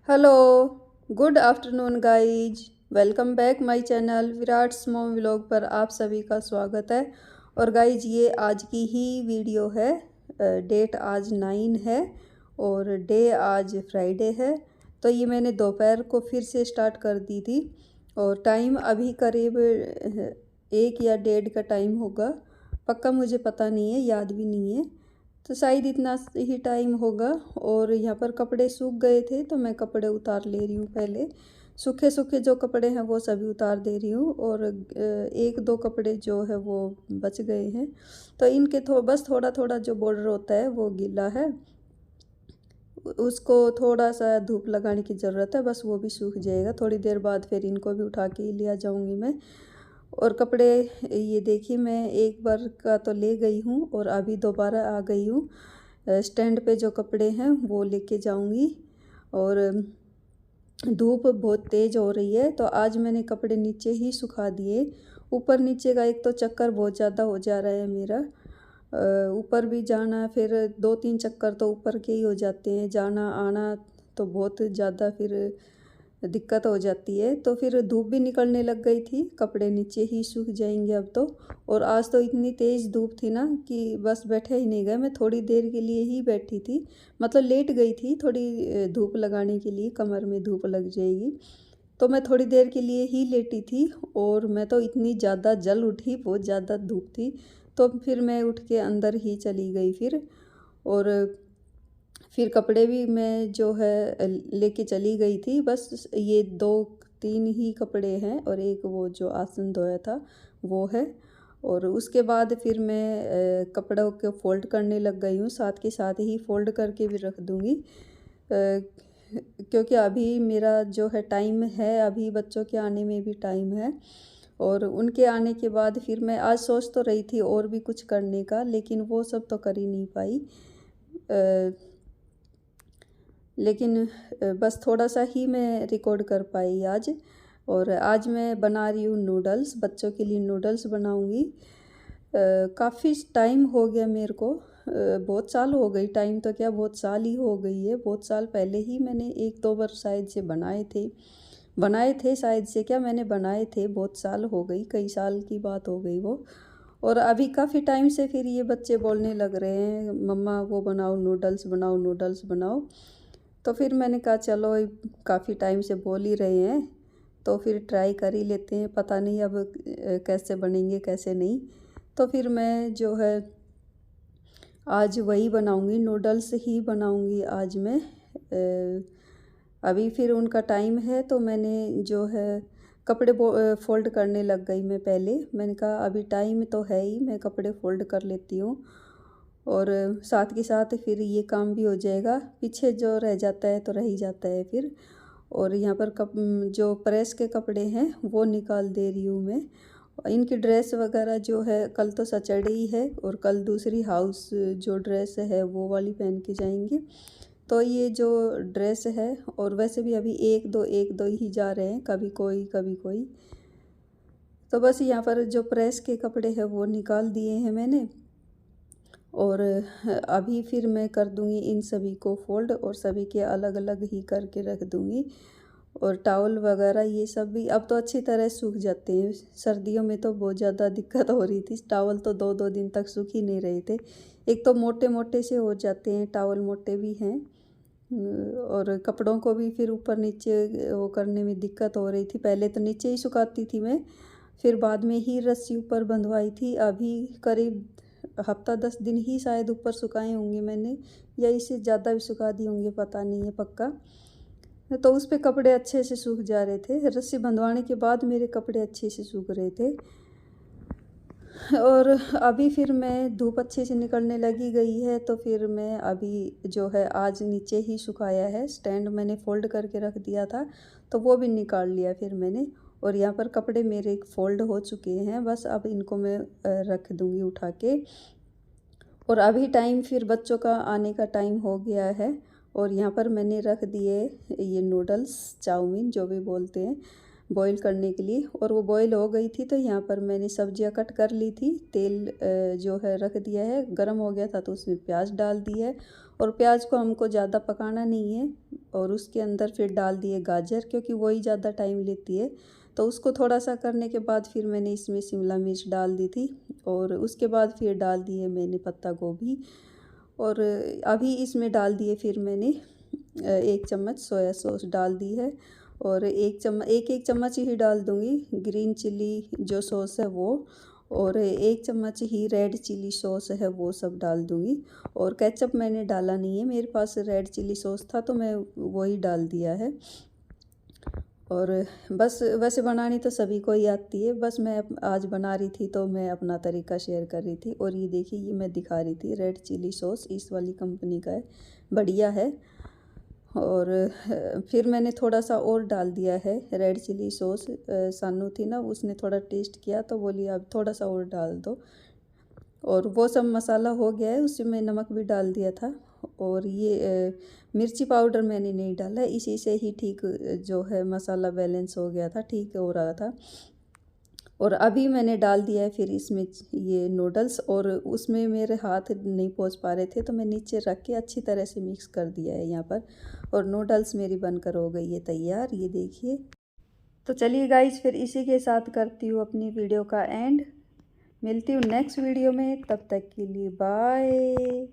Hello, good afternoon guys. Welcome back my channel Virat's mom vlog पर आप सभी का स्वागत है। और गाइज ये आज की ही वीडियो है। डेट आज 9 है और डे आज फ्राइडे है। तो ये मैंने दोपहर को फिर से स्टार्ट कर दी थी और टाइम अभी करीब 1 या 1:30 का टाइम होगा। पक्का मुझे पता नहीं है, याद भी नहीं है, तो शायद इतना ही टाइम होगा। और यहाँ पर कपड़े सूख गए थे तो मैं कपड़े उतार ले रही हूँ। पहले सूखे सूखे जो कपड़े हैं वो सभी उतार दे रही हूँ और एक दो कपड़े जो है वो बच गए हैं। तो इनके बस थोड़ा थोड़ा जो बॉर्डर होता है वो गीला है, उसको थोड़ा सा धूप लगाने की ज़रूरत है, बस वो भी सूख जाएगा। थोड़ी देर बाद फिर इनको भी उठा के ले आ जाऊँगी मैं। और कपड़े ये देखिए, मैं एक बार का तो ले गई हूँ और अभी दोबारा आ गई हूँ। स्टैंड पे जो कपड़े हैं वो लेके जाऊँगी। और धूप बहुत तेज़ हो रही है तो आज मैंने कपड़े नीचे ही सुखा दिए। ऊपर नीचे का एक तो चक्कर बहुत ज़्यादा हो जा रहा है मेरा। ऊपर भी जाना, फिर 2-3 चक्कर तो ऊपर के ही हो जाते हैं, जाना आना तो बहुत ज़्यादा फिर दिक्कत हो जाती है। तो फिर धूप भी निकलने लग गई थी, कपड़े नीचे ही सूख जाएंगे अब तो। और आज तो इतनी तेज़ धूप थी ना कि बस बैठे ही नहीं गए। मैं थोड़ी देर के लिए ही बैठी थी, मतलब लेट गई थी थोड़ी धूप लगाने के लिए, कमर में धूप लग जाएगी। तो मैं थोड़ी देर के लिए ही लेटी थी और मैं तो इतनी ज़्यादा जल उठी, बहुत ज़्यादा धूप थी। तो फिर मैं उठ के अंदर ही चली गई फिर। और फिर कपड़े भी मैं जो है लेके चली गई थी। बस ये 2-3 ही कपड़े हैं और एक वो जो आसन धोया था वो है। और उसके बाद फिर मैं कपड़ों को फ़ोल्ड करने लग गई हूँ, साथ के साथ ही फ़ोल्ड करके भी रख दूँगी। क्योंकि अभी मेरा जो है टाइम है, अभी बच्चों के आने में भी टाइम है। और उनके आने के बाद फिर मैं आज सोच तो रही थी और भी कुछ करने का, लेकिन वो सब तो कर ही नहीं पाई। लेकिन बस थोड़ा सा ही मैं रिकॉर्ड कर पाई आज। और आज मैं बना रही हूँ नूडल्स, बच्चों के लिए नूडल्स बनाऊँगी। काफ़ी टाइम हो गया मेरे को, बहुत साल हो गई, टाइम तो क्या बहुत साल ही हो गई है। बहुत साल पहले ही मैंने 1-2 बार शायद से बनाए थे शायद से क्या मैंने बनाए थे। बहुत साल हो गई, कई साल की बात हो गई वो। और अभी काफ़ी टाइम से फिर ये बच्चे बोलने लग रहे हैं, मम्मा वो बनाओ, नूडल्स बनाओ, नूडल्स बनाओ। तो फिर मैंने कहा चलो, काफ़ी टाइम से बोल ही रहे हैं तो फिर ट्राई कर ही लेते हैं, पता नहीं अब कैसे बनेंगे कैसे नहीं। तो फिर मैं जो है आज वही बनाऊंगी, नूडल्स ही बनाऊंगी आज मैं। अभी फिर उनका टाइम है तो मैंने जो है कपड़े फ़ोल्ड करने लग गई मैं। पहले मैंने कहा अभी टाइम तो है ही, मैं कपड़े फ़ोल्ड कर लेती हूँ और साथ के साथ फिर ये काम भी हो जाएगा। पीछे जो रह जाता है तो रह ही जाता है फिर। और यहाँ पर जो प्रेस के कपड़े हैं वो निकाल दे रही हूँ मैं। इनकी ड्रेस वगैरह जो है कल तो सैटरडे है और कल दूसरी हाउस जो ड्रेस है वो वाली पहन के जाएंगे। तो ये जो ड्रेस है, और वैसे भी अभी एक दो ही जा रहे हैं, कभी कोई कभी कोई। तो बस यहाँ पर जो प्रेस के कपड़े हैं वो निकाल दिए हैं मैंने। और अभी फिर मैं कर दूँगी इन सभी को फ़ोल्ड और सभी के अलग अलग ही करके रख दूँगी। और टावल वगैरह ये सब भी अब तो अच्छी तरह सूख जाते हैं। सर्दियों में तो बहुत ज़्यादा दिक्कत हो रही थी, टावल तो 2-2 दिन तक सूख ही नहीं रहे थे। एक तो मोटे मोटे से हो जाते हैं टावल, मोटे भी हैं। और कपड़ों को भी फिर ऊपर नीचे वो करने में दिक्कत हो रही थी। पहले तो नीचे ही सुखाती थी मैं, फिर बाद में ही रस्सी ऊपर बंधवाई थी। अभी करीब हफ्ता 10 दिन ही शायद ऊपर सुखाए होंगे मैंने, या इससे ज़्यादा भी सुखा दिए होंगे, पता नहीं है पक्का। तो उस पे कपड़े अच्छे से सूख जा रहे थे, रस्सी बंधवाने के बाद मेरे कपड़े अच्छे से सूख रहे थे। और अभी फिर मैं धूप अच्छे से निकलने लगी गई है तो फिर मैं अभी जो है आज नीचे ही सुखाया है। स्टैंड मैंने फ़ोल्ड करके रख दिया था तो वो भी निकाल लिया फिर मैंने। और यहाँ पर कपड़े मेरे फ़ोल्ड हो चुके हैं, बस अब इनको मैं रख दूँगी उठा के। और अभी टाइम फिर बच्चों का आने का टाइम हो गया है। और यहाँ पर मैंने रख दिए ये नूडल्स, चाउमीन जो भी बोलते हैं, बॉईल करने के लिए। और वो बॉईल हो गई थी तो यहाँ पर मैंने सब्जियाँ कट कर ली थी। तेल जो है रख दिया है, गरम हो गया था तो उसमें प्याज डाल दी है। और प्याज को हमको ज़्यादा पकाना नहीं है, और उसके अंदर फिर डाल दिए गाजर, क्योंकि वही ज़्यादा टाइम लेती है। तो उसको थोड़ा सा करने के बाद फिर मैंने इसमें शिमला मिर्च डाल दी थी, और उसके बाद फिर डाल दिए मैंने पत्ता गोभी, और अभी इसमें डाल दिए फिर मैंने 1 चम्मच सोया सॉस डाल दी है, और एक चम्मच ही डाल दूँगी ग्रीन चिली जो सॉस है वो, और 1 चम्मच ही रेड चिली सॉस है वो सब डाल दूँगी। और केचप मैंने डाला नहीं है, मेरे पास रेड चिली सॉस था तो मैं वही डाल दिया है। और बस वैसे बनानी तो सभी को ही आती है, बस मैं आज बना रही थी तो मैं अपना तरीका शेयर कर रही थी। और ये देखिए, ये मैं दिखा रही थी रेड चिली सॉस, इस वाली कंपनी का है, बढ़िया है। और फिर मैंने थोड़ा सा और डाल दिया है रेड चिली सॉस। सानू थी ना, उसने थोड़ा टेस्ट किया तो बोली अब थोड़ा सा और डाल दो। और वो सब मसाला हो गया है, उसमें नमक भी डाल दिया था। और ये मिर्ची पाउडर मैंने नहीं डाला, इसी से ही ठीक जो है मसाला बैलेंस हो गया था, ठीक हो रहा था। और अभी मैंने डाल दिया है फिर इसमें ये नूडल्स, और उसमें मेरे हाथ नहीं पहुंच पा रहे थे तो मैं नीचे रख के अच्छी तरह से मिक्स कर दिया है यहाँ पर। और नूडल्स मेरी बनकर हो गई है तैयार, ये देखिए। तो चलिए गाइज, फिर इसी के साथ करती हूँ अपनी वीडियो का एंड। मिलती हूँ नेक्स्ट वीडियो में, तब तक के लिए बाय।